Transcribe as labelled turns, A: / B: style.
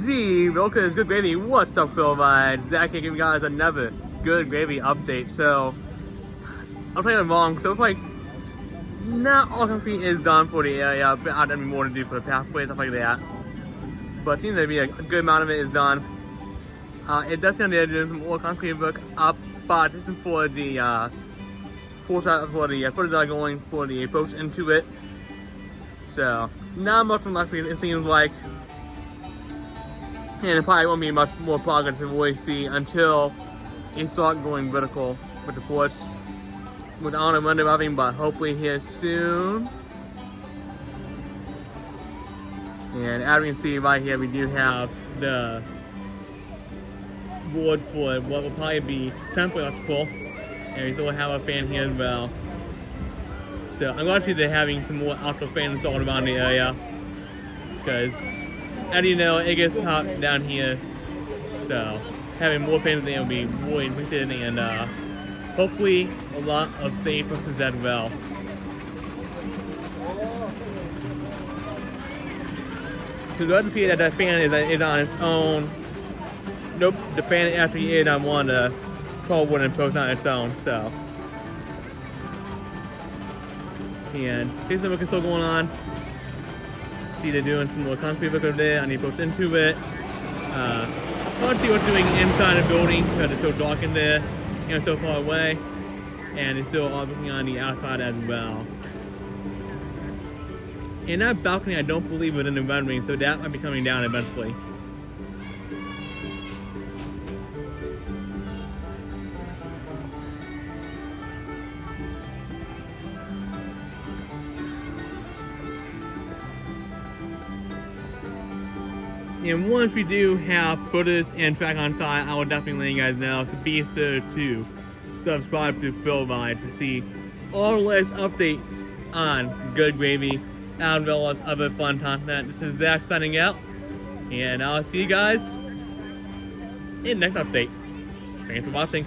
A: Gee, okay, it's Good Gravy. What's up, Phil Vines? Zach here giving you guys another Good Gravy update. So, I'm playing it wrong. So, it's like, not all concrete is done for the area, but I don't have more to do for the pathway, stuff like that. But seems to be a good amount of it is done. It does seem they're doing some more concrete work up, but this is for the foot that are going for the approach into it. So, not much from last week, it seems like. And it probably won't be much more progress to really see until you start going vertical with the ports. With on and Monday rubbing, but hopefully here soon. And as you can see right here, we do have the board for what will probably be temporary electrical. And we still have a fan here as well. So I'm glad to see they're having some more outdoor fans installed around the area. Because as you know, it gets hot down here, so having more fans there will be really appreciated, and hopefully a lot of safe purposes as well. So the other piece that the fan is on its own. Nope, the fan actually is on one of the 12 wooden posts on its own, so. And here's the work is still going on. See they're doing some more concrete work over there. I need to post into it. I want to see what's doing inside the building because it's so dark in there and it's so far away. And it's still all looking on the outside as well. And that balcony I don't believe is in the rendering, so that might be coming down eventually. And once we do have footage and track on site, I will definitely let you guys know. So be sure to subscribe to Phil Vines to see all the latest updates on Good Gravy as well as other fun content. This is Zach signing out, and I'll see you guys in the next update. Thanks for watching.